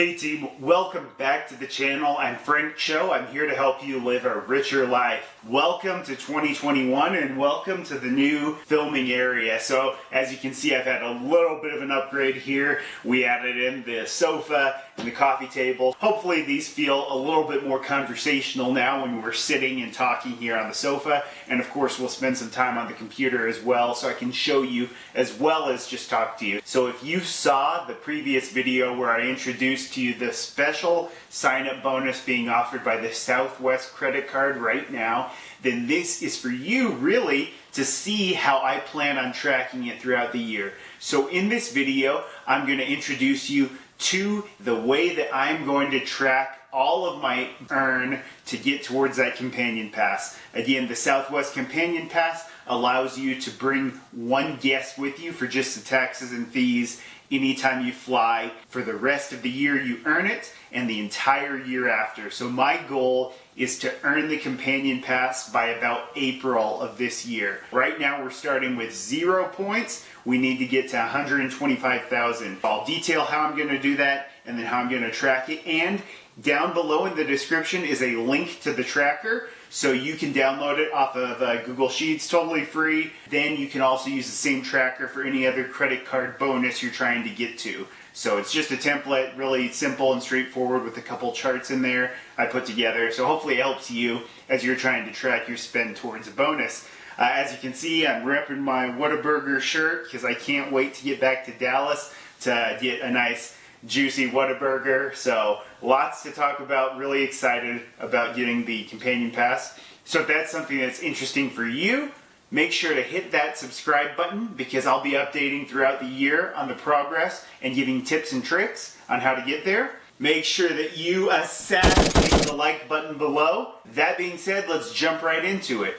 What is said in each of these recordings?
Hey team, welcome back to the channel. I'm Frank Cho. I'm here to help you live a richer life. Welcome to 2021 and welcome to the new filming area. So as you can see, I've had a little bit of an upgrade here. We added in the sofa and the coffee table. Hopefully these feel a little bit more conversational now when we're sitting and talking here on the sofa. And of course we'll spend some time on the computer as well so I can show you as well as just talk to you. So if you saw the previous video where I introduced to you the special sign-up bonus being offered by the Southwest credit card right now, then this is for you really to see how I plan on tracking it throughout the year. So in this video, I'm going to introduce you to the way that I'm going to track all of my earn to get towards that companion pass. Again, the Southwest companion pass allows you to bring one guest with you for just the taxes and fees anytime you fly. For the rest of the year you earn it, and the entire year after. So my goal is to earn the companion pass by about April of this year. Right now we're starting with 0 points. We need to get to 125,000. I'll detail how I'm going to do that and then how I'm going to track it. And down below in the description is a link to the tracker, so you can download it off of Google Sheets, totally free. Then you can also use the same tracker for any other credit card bonus you're trying to get to. So it's just a template, really simple and straightforward with a couple charts in there I put together. So hopefully it helps you as you're trying to track your spend towards a bonus. As you can see, I'm repping my Whataburger shirt because I can't wait to get back to Dallas to get a nice juicy Whataburger. So lots to talk about, really excited about getting the companion pass. So if that's something that's interesting for you, make sure to hit that subscribe button because I'll be updating throughout the year on the progress and giving tips and tricks on how to get there. Make sure that you assassinate the like button below. That being said, let's jump right into it.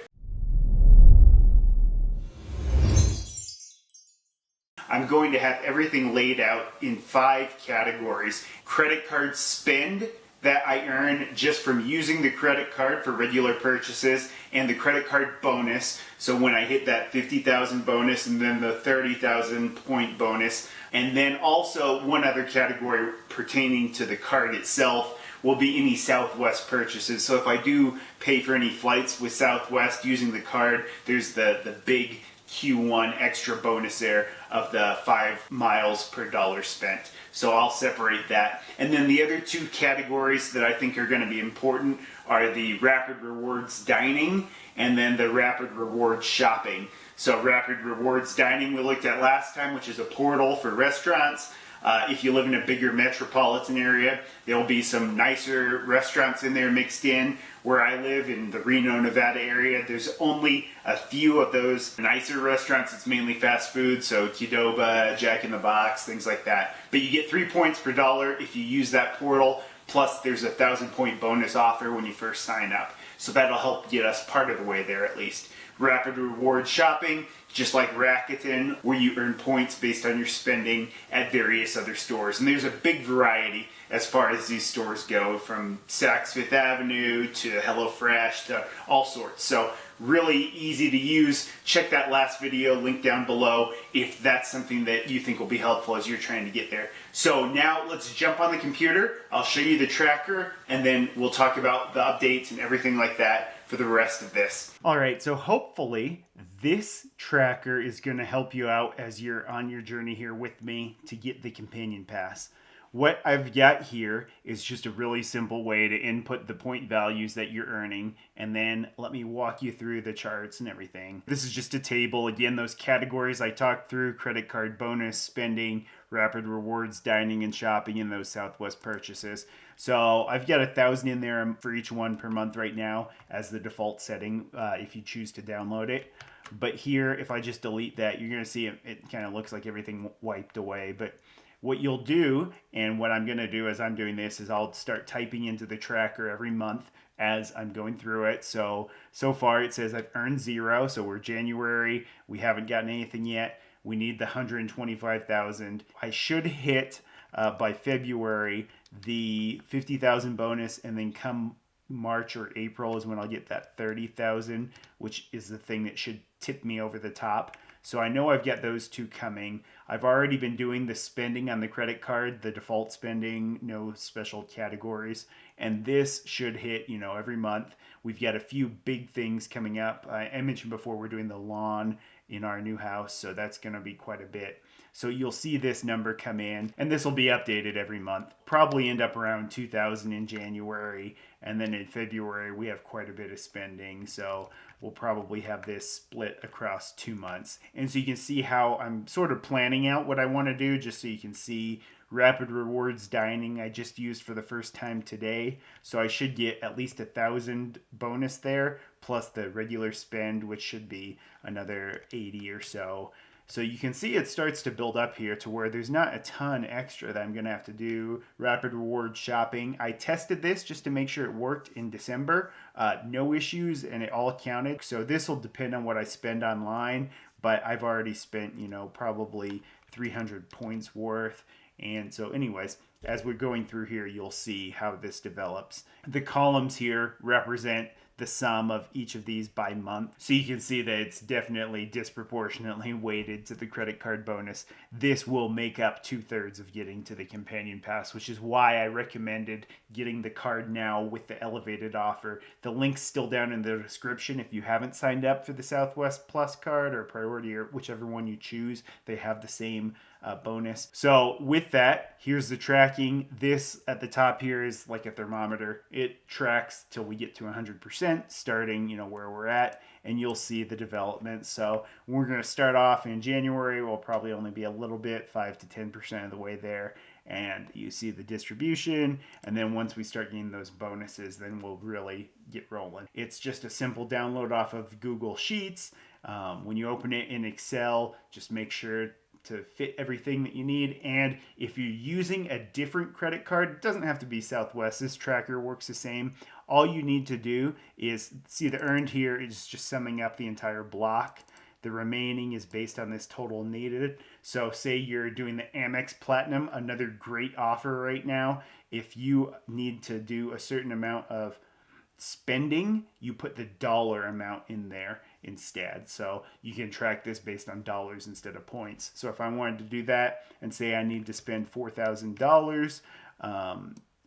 I'm going to have everything laid out in 5 categories. Credit card spend that I earn just from using the credit card for regular purchases, and the credit card bonus. So when I hit that 50,000 bonus and then the 30,000 point bonus. And then also one other category pertaining to the card itself will be any Southwest purchases. So if I do pay for any flights with Southwest using the card, there's the big Q1 extra bonus there of the 5 miles per dollar spent. So I'll separate that. And then the other 2 categories that I think are going to be important are the Rapid Rewards dining and then the Rapid Rewards shopping. So Rapid Rewards dining we looked at last time, which is a portal for restaurants. If you live in a bigger metropolitan area, there'll be some nicer restaurants in there mixed in. Where I live in the Reno, Nevada area, there's only a few of those nicer restaurants. It's mainly fast food, so Qdoba, Jack in the Box, things like that. But you get 3 points per dollar if you use that portal, plus there's a 1,000-point bonus offer when you first sign up. So that'll help get us part of the way there at least. Rapid Reward shopping, just like Rakuten, where you earn points based on your spending at various other stores. And there's a big variety as far as these stores go, from Saks Fifth Avenue to HelloFresh to all sorts. So really easy to use. Check that last video, link down below, if that's something that you think will be helpful as you're trying to get there. So now let's jump on the computer. I'll show you the tracker, and then we'll talk about the updates and everything like that for the rest of this. All right, so hopefully this tracker is going to help you out as you're on your journey here with me to get the companion pass. What I've got here is just a really simple way to input the point values that you're earning, and then let me walk you through the charts and everything. This is just a table. Again, those categories I talked through: credit card bonus, spending, Rapid Rewards, dining and shopping, and those Southwest purchases. So I've got 1,000 in there for each one per month right now as the default setting if you choose to download it. But here, if I just delete that, you're going to see it kind of looks like everything wiped away. But what you'll do, and what I'm going to do as I'm doing this, is I'll start typing into the tracker every month as I'm going through it. So far it says I've earned 0. So we're January. We haven't gotten anything yet. We need the 125,000. I should hit by February the 50,000 bonus, and then come March or April is when I'll get that 30,000, which is the thing that should tip me over the top. So I know I've got those 2 coming. I've already been doing the spending on the credit card, the default spending, no special categories. And this should hit, every month. We've got a few big things coming up. I mentioned before we're doing the lawn in our new house, so that's going to be quite a bit. So you'll see this number come in, and this will be updated every month. Probably end up around 2,000 in January, and then in February we have quite a bit of spending. So we'll probably have this split across 2 months. And so you can see how I'm sort of planning out what I want to do, just so you can see Rapid Rewards Dining I just used for the first time today. So I should get at least 1,000 bonus there, plus the regular spend, which should be another 80 or so. So you can see it starts to build up here to where there's not a ton extra that I'm going to have to do Rapid Rewards shopping. I tested this just to make sure it worked in December. No issues, and it all counted. So this will depend on what I spend online, but I've already spent, probably 300 points worth. And so anyways, as we're going through here, you'll see how this develops. The columns here represent the sum of each of these by month. So you can see that it's definitely disproportionately weighted to the credit card bonus. This will make up 2/3 of getting to the companion pass, which is why I recommended getting the card now with the elevated offer. The link's still down in the description. If you haven't signed up for the Southwest Plus card or Priority or whichever one you choose, they have the same bonus. So with that, here's the tracking. This at the top here is like a thermometer. It tracks till we get to 100%, starting where we're at, and you'll see the development. So we're going to start off in January. We'll probably only be a little bit, 5 to 10% of the way there. And you see the distribution, and then once we start getting those bonuses, then we'll really get rolling. It's just a simple download off of Google Sheets. When you open it in Excel, just make sure to fit everything that you need. And if you're using a different credit card, it doesn't have to be Southwest. This tracker works the same. All you need to do is see the earned here is just summing up the entire block. The remaining is based on this total needed. So say you're doing the Amex Platinum, another great offer right now. If you need to do a certain amount of spending, you put the dollar amount in there instead. So you can track this based on dollars instead of points. So if I wanted to do that and say I need to spend $4,000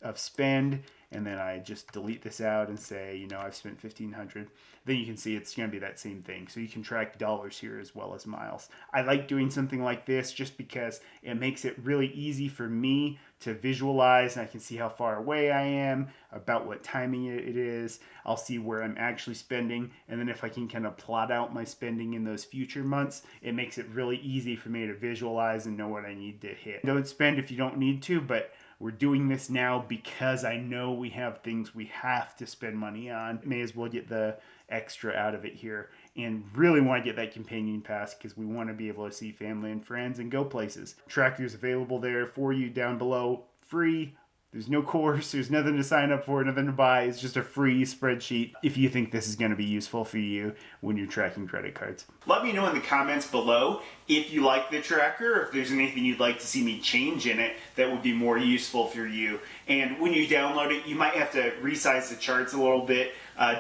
of spend, and then I just delete this out and say, I've spent $1,500, then you can see it's going to be that same thing. So you can track dollars here as well as miles. I like doing something like this just because it makes it really easy for me to visualize, and I can see how far away I am, about what timing it is. I'll see where I'm actually spending, and then if I can kind of plot out my spending in those future months, it makes it really easy for me to visualize and know what I need to hit. Don't spend if you don't need to, but we're doing this now because I know we have things we have to spend money on. May as well get the extra out of it here, and really want to get that companion pass because we want to be able to see family and friends and go places. Tracker's available there for you down below, free. There's no course, there's nothing to sign up for, nothing to buy. It's just a free spreadsheet if you think this is going to be useful for you when you're tracking credit cards. Let me know in the comments below if you like the tracker, or if there's anything you'd like to see me change in it that would be more useful for you. And when you download it, you might have to resize the charts a little bit,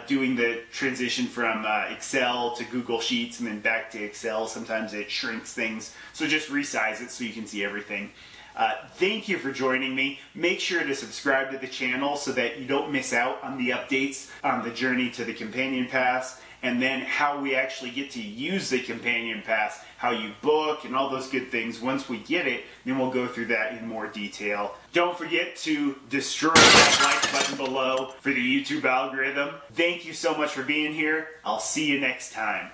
doing the transition from Excel to Google Sheets and then back to Excel. Sometimes it shrinks things, so just resize it so you can see everything. Thank you for joining me. Make sure to subscribe to the channel so that you don't miss out on the updates on the journey to the Companion Pass, and then how we actually get to use the Companion Pass, how you book, and all those good things. Once we get it, then we'll go through that in more detail. Don't forget to destroy that like button below for the YouTube algorithm. Thank you so much for being here. I'll see you next time.